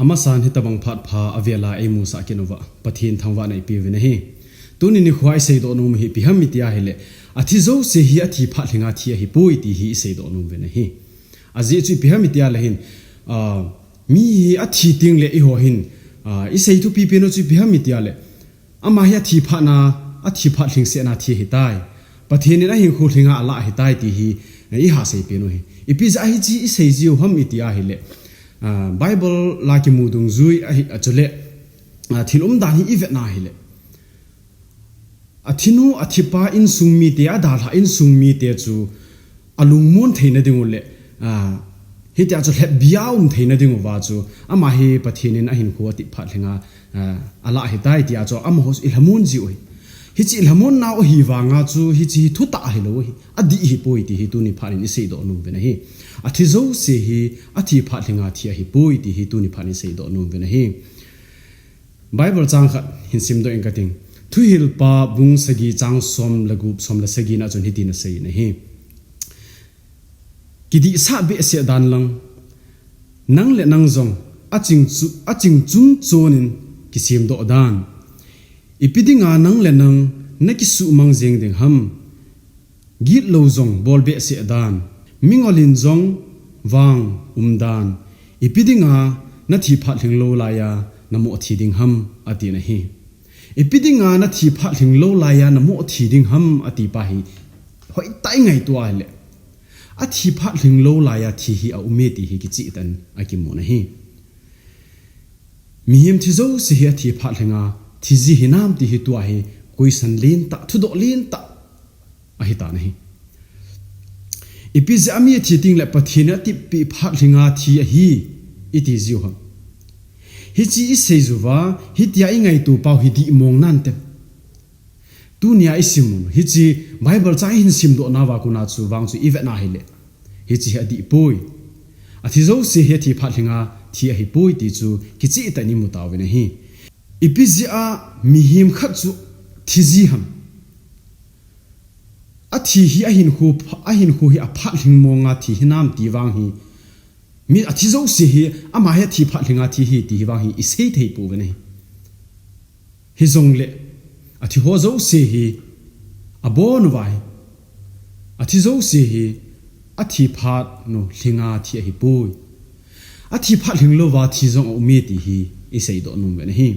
ama san hi tabang phat pha avela emu sa kinova pathin thangwa nei pi ve nahi tuni ni khwai sei do num hi pi ham mitia hele athi zo se hi athi pha thlinga thi hi poi ti hi sei do num ve nahi azi chu pi ham mitia la hin mi hi athi ting le i ho hin i sei tu pi pe no chu pi ham mitia le ama hi athi pha na athi pha thling se na thi hi tai pathin na hin khu thlinga ala hi tai ti hi i ha sei pe no hi i pi za hi chi i sei jiu ham mitia hi le Bible la ki mudung zui achule thilum dan hi ivet na hi le athinu athipa in sungmi te adal ha in sungmi te chu alungmun theina dingule hi ta chu hlep biaum theina dingu wa chu ama hi pathinin a hin khuati pha thlenga ala hi tai ti a chu am hos ilhamun ji oi hi chi ilhamun na o hi wanga chu hi chi thuta hi lo hi adi hi poi ti hi tu ni pharin i sei do nu be na hi athi zo se hi athi pha thlenga thia hi poi ti hi tu ni pharin sei do nu be na hi Bible chang khat hin sim do enkating thu hil pa bung sagi chang som lagup som la sagi na chun hi ti na sei na hi kidi sa be se dan lang nang le nang zong aching chung chonin kisim do dan ipidinga nang le nang nakisu mang jeng ding ham git lo zong bol be se dan mingolin zong wang umdan ipidinga na thi pha thling lo la ya namo thi ding ham ati na hi ipidinga na thi pha thling lo la ya namo thi ding ham ati pa hi hoi tai ngai to ale a thi pha thling lo la ya thi hi a ume ti hi ki chi tan a ki mo na hi mi him thi zo si hi thi pha thlinga thi ji hinam ti hi to a hi koi san lin ta thu do lin ta a hi ta na hi ipiz ami thi ting le pathina ti pi pha thlinga thi a hi iti ziu ha hi chi i sei zuwa hi tia i ngai tu pau hi di mong nan te tu nia i simun hi chi Bible cha hin sim do na wa ku na chu wang chu ivet na hi le hi chi ha di poi a thi zo se he thi pha thlinga thi a hi poi ti chu ki chi ta ni mu ta we na hi ipiz a mi him khat chu thi ji ham a thi hi a hin hu hi a pha thling monga thi hinam ti wang hi mi a thi zo se hi ama he thi pha thlinga thi hi ti wang hi i sei thei pu ne hi zong le a thi ho zo se hi a bon vai a thi zo se hi a thi pha no thlinga thi hi pui a thi pha thling lo wa thi zong o mi ti hi i sei do nu ne hi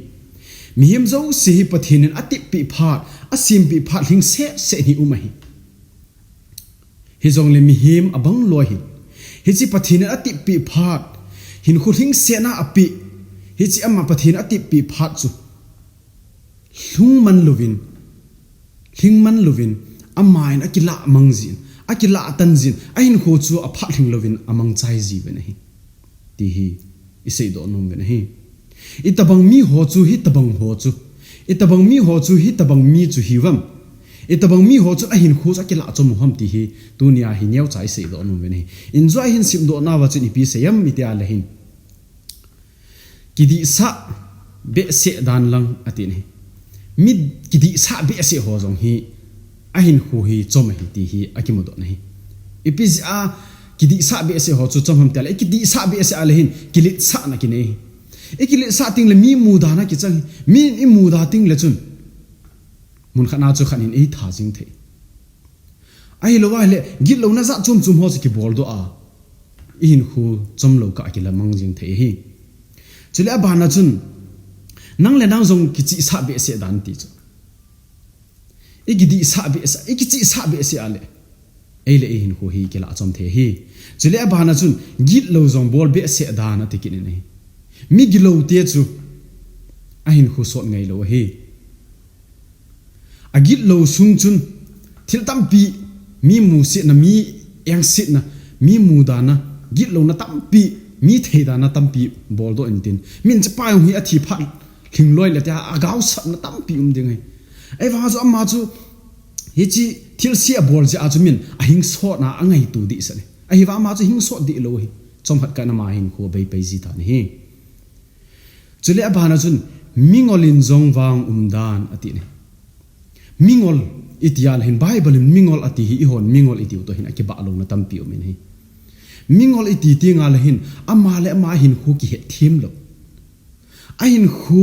mi him zo se hi pathin a ti pi pha a sim pi pha thling se ni umai hi zong le mi him abang lo hi hi chi pathin a ti pi pha hin khu thing se na api hi chi amma pathin a ti pi pha chu hlungman lovin amain akila mangjin akila tanjin ain kho chu a pha thing lovin amang chai ji be nahi ti hi isei do nom be nahi itabang mi ho chu hi tabang ho chu itabang mi ho chu hi tabang mi chu hiwam itabang mi ho chu a hin kho cha kila chom ham ti hi tunia hi nyau chai sei do nom be nahi enjoy hin sim do na wa chu ni pi seyam mi tia la hin kidi sa be se dan lang ati ni mid kidi sa be se ho jong hi ahin hu hi chom hi ti hi akimudo nahi ipiz a kidi sa be se ho chu chom ham tel kidi sa be se alehin kilit sa na ki nei ikilit sa ting le mi mu da na ki chang mi i mu da ting le chun mun khana chu khanin ei tha jing the ai lo wa le git lo na za chum ho ki bol do a in hu chom lo ka ki la mang jing the hi chule ba na chun nang le nang zong ki chi sa be se dan ti chu igidi sa be sa ikichi sa be se ale eile hin hu hi kila chom the hi chule ba na chun git lo zong bol be se dan ati kin nei mi gilo te chu a hin hu sot ngai lo hi agit lo sung chun thil tam pi mi mu se na mi yang sit na mi mu da na git lo na tam pi mi thei da na tam pi bol do in tin min cha pa hi a thi pha thing loi le ta agaw sa na tam pi ding ai wa zo amma chu hi chi thil sia bol ja chu min a hing so na angai tu di sa ne ai wa ma chu hing so di lo hi chom hat ka na ma hin ko bei ji ta ni hi chule ba na chun mingolin zong wang umdan ati ne mingol itial hin Bible mingol ati hi hon mingol iti to hin aki ba lo na tam pi min hi mingol iti ti nga la hin ama le ma hin khu ki he thim lo ahin khu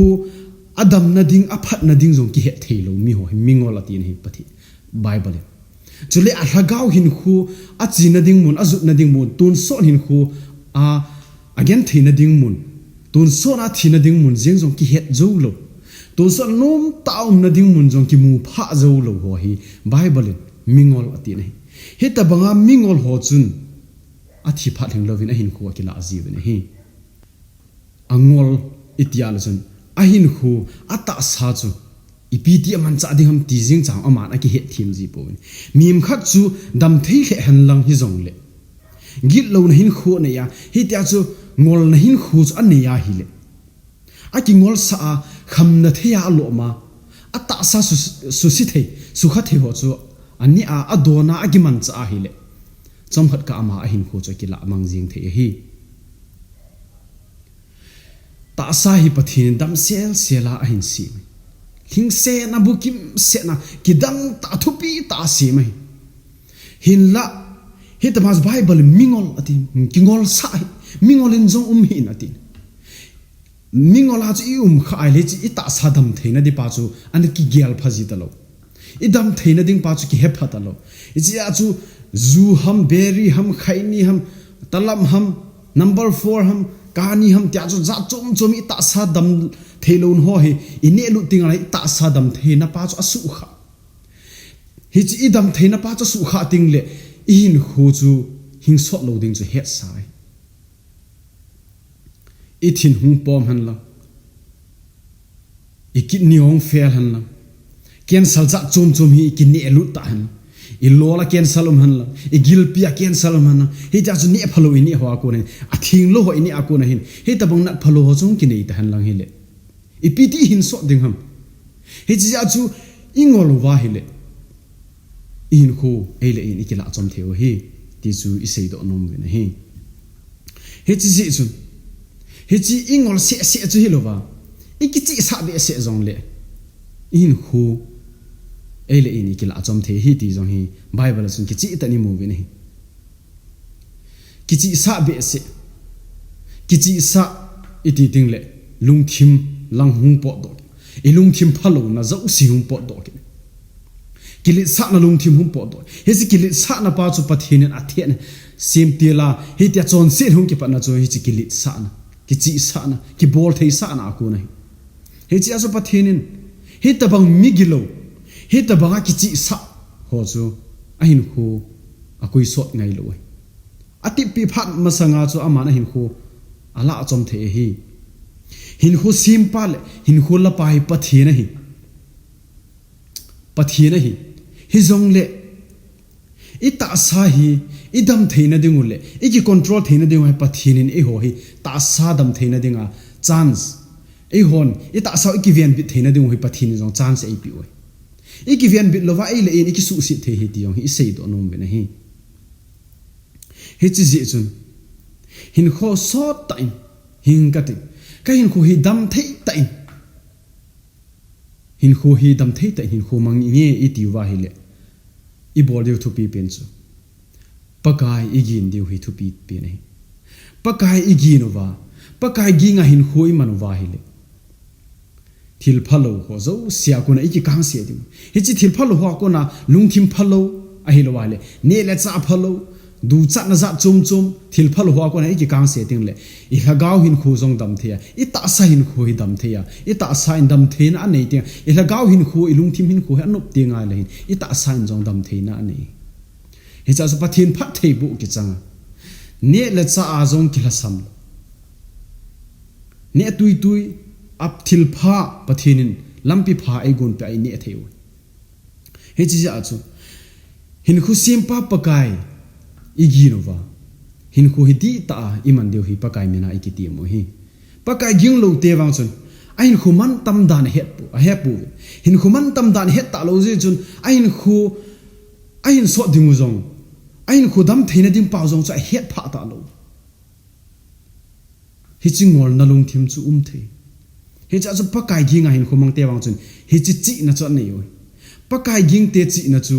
adam na ding aphat na ding jong ki he thelo mi ho mingol atin hi pathi bible chule a hagau hin khu a china ding mun azut na ding mun tun so hin khu a again thina ding mun tun so na thina ding mun jeng jong ki het zo lo tun so nom taum na ding mun jong ki mu pha zo lo ho hi bible mingol atin hi he ta banga mingol ho chun a thi pha thing lovin a hin khu ki la aziv ne hi angol itial chun a hin khu ata sa chu ipiti man cha ding ham ti jing chang aman a ki he thim ji po mim khat chu dam thei le han lang hi jong le git lo na hin khu ne ya hi tia chu ngol na hin khu chu an ne ya hi le a ki ngol sa a kham na the ya lo ma ata sa su si thei su kha the ho chu ani a adona a gi man cha hi le chom khat ka ama a hin khu chu ki la mang jing the hi ta sa hi pathin dam sel sela a hin si hing se na bukim se na kidang ta thupi ta si mai hin la he ta mas bible mingol atin kingol sa mingol in jong hin atin mingol ha chi kha ai le chi ita sadam theina di pa chu an ki gyal phaji ta lo idam theina ding pa chu ki he pha ta lo chi a chu zu ham berry ham khaini ham talam ham number 4 ham kani ham tia chu za chom chom ita sadam theilon ho he ine lu tinga ita sadam theina pa chu asu kha hi chi idam theina pa chu su kha ting le in khu chu hing so lo ding chu het sai ithin hung pom han la ikit niong fel han la cancel za chom chom hi ikin ne lu ta han ilola cancel han la igil pia cancel han hi ja chu ne phalo ini ho ko ne athing lo ho ini ako na hin hi tabang na phalo ho chung ki nei ta han lang hi le ipiti hin so ding ham hi ja chu ingol wa hi le in khu ele in ikila chom theo hi ti chu isei do nom ne hi hi chi ji chu hi chi ingol se se chu hi lo wa ikichi sa be se jong le in khu ele in ikila chom the hi ti jong hi bible sun kichi tani mu be ne kichi sa be se kichi sa iti ting le lung thim lang hung po do e lung thim phalo na zau si hung po do ke kilit sa na lung thim hung po do he si kilit sa na pa chu pathin a the sim ti la he tia chon se hung ki pa na chu hi chi kilit sa na ki chi sa na ki bol thei sa na ku nai he chi aso pathin he tabang migilo he tabang ki chi sa ho chu a hin khu a koi sot ngai lo ati pi phat masanga chu ama na hin khu ala chom the hi hin khu simple hin khu la pai pathin hi hi zong le ita sa hi idam theina dingu le iki control theina dingu ha pathin in e ho hi ta sa dam theina dinga chance e hon ita sa iki vian bit theina dingu hi pathin jong chance e pi oi iki vian bit lova e le in iki su si the hi ti yong hi sei do nom be na hi chi ji chun hin kho so ta in hin ka ti ka hin khu hi dam thei ta in hin khu hi dam thei ta hin khu mang nge i ti wa hi le i bol diu thu pi pen chu pakai igin diu hi thu pi pe nei pakai igin wa pakai gi nga hin khu i man wa hi le thil phalo ho zo sia ko na iki kang se diu hi chi thil phalo ho ko na lung thim phalo a hi lo wa le ne le cha phalo du cha na za chum chum thil phalo ho ko na iki kang se ting le I hagaw hin khu zong dam thea ita sa hin khu hi dam thea ita sa in dam the na nei te I hagaw hin khu ilung thim hin khu ha nop te ngai le hin ita sa in zong dam the na nei he cha pa thin phat thei bu ki changa ne le cha a zong ki la sam ne tui tui ap thil pha pathinin lampi pha ai gon pe ai ne theu he chi ja chu hin khu sim pa pakai igi nova hin khu hi ti ta iman deu hi pakai mena ikiti mo hi pakai ging lo te wang chun ain khu man tam dan het pu a he pu hin khu man tam dan het ta lo je chun ain so dingu zong ain khu dam theina dim pa zong cha het pha ta lo hi chingol na lung thim chu the hi cha chu pakai ging a hin khu mang te wang chun hi chi na chot nei oi pakai ging te chi na chu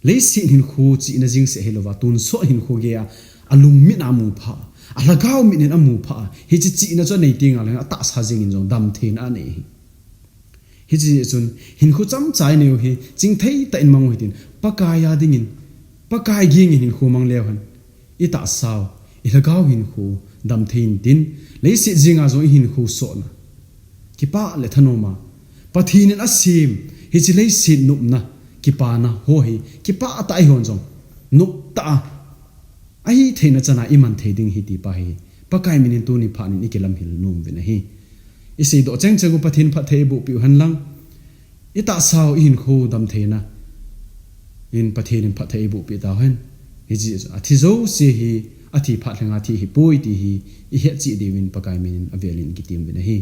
lấy xin hin khu chỉ na jing se helova tun so hin khu ge a alung mi na mu pha alagao minin amu pha hi chi na cho nei tinga la ta sa jing in jong dam thein a nei hi chi chun hin khu cham chai neu hi ching thei ta in mang hitin pakaya dingin pakai ging hin khu mang lew han i ta saw i lagao hin khu dam thein tin lei si jinga zo hin khu so na ki pa le thanoma pathin in asim hi chi lei sin nup na ki pa na ho hi ki pa ta ai hon jong nup ta ai theina chana iman theding hi ti pa hi pakai minin tu ni phanin ikelam hil num ve na hi isi do cheng cheng pathin pha thei bu piu han lang i ta saw in khu dam theina in pathin pha thei bu pi ta hen hi ji athi zo se hi athi pha thlanga thi hi poi ti hi i he chi dewin pakai minin avelin ki tim ve na hi